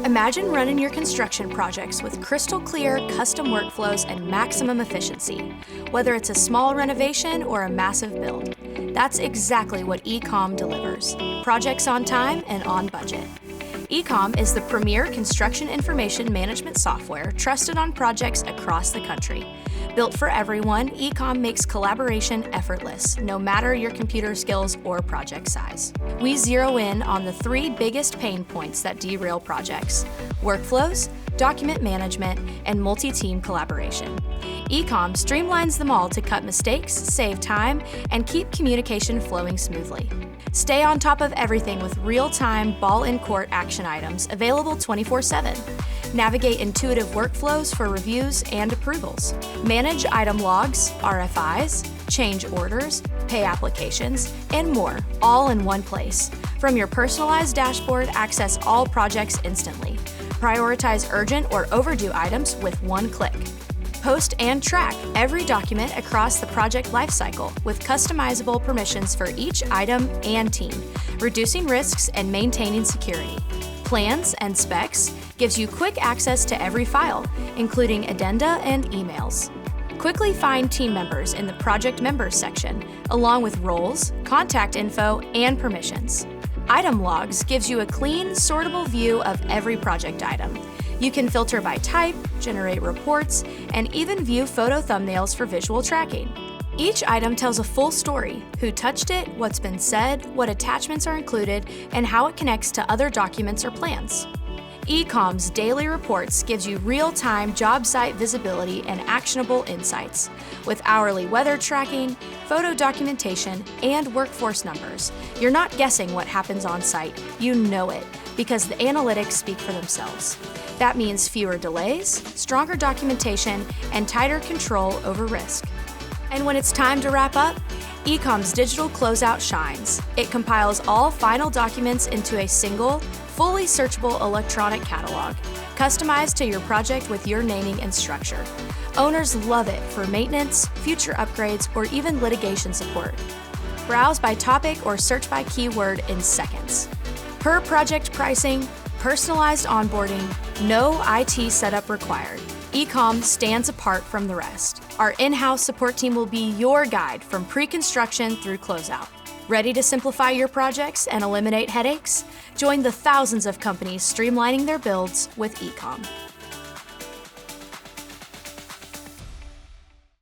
Imagine running your construction projects with crystal clear, custom workflows and maximum efficiency, whether it's a small renovation or a massive build. That's exactly what eComm delivers. Projects on time and on budget. eComm is the premier construction information management software trusted on projects across the country. Built for everyone, eComm makes collaboration effortless, no matter your computer skills or project size. We zero in on the 3 biggest pain points that derail projects: workflows, document management, and multi-team collaboration. eComm streamlines them all to cut mistakes, save time, and keep communication flowing smoothly. Stay on top of everything with real-time, ball-in-court action items available 24/7. Navigate intuitive workflows for reviews and approvals. Manage item logs, RFIs, change orders, pay applications, and more, all in one place. From your personalized dashboard, access all projects instantly. Prioritize urgent or overdue items with one click. Post and track every document across the project lifecycle with customizable permissions for each item and team, reducing risks and maintaining security. Plans and specs gives you quick access to every file, including addenda and emails. Quickly find team members in the Project Members section, along with roles, contact info, and permissions. Item Logs gives you a clean, sortable view of every project item. You can filter by type, generate reports, and even view photo thumbnails for visual tracking. Each item tells a full story: who touched it, what's been said, what attachments are included, and how it connects to other documents or plans. eComm's daily reports gives you real-time job site visibility and actionable insights. With hourly weather tracking, photo documentation, and workforce numbers, you're not guessing what happens on site, you know it, because the analytics speak for themselves. That means fewer delays, stronger documentation, and tighter control over risk. And when it's time to wrap up, eComm's digital closeout shines. It compiles all final documents into a single, fully searchable electronic catalog, customized to your project with your naming and structure. Owners love it for maintenance, future upgrades, or even litigation support. Browse by topic or search by keyword in seconds. Per project pricing, personalized onboarding, no IT setup required. eComm stands apart from the rest. Our in-house support team will be your guide from pre-construction through closeout. Ready to simplify your projects and eliminate headaches? Join the thousands of companies streamlining their builds with eComm.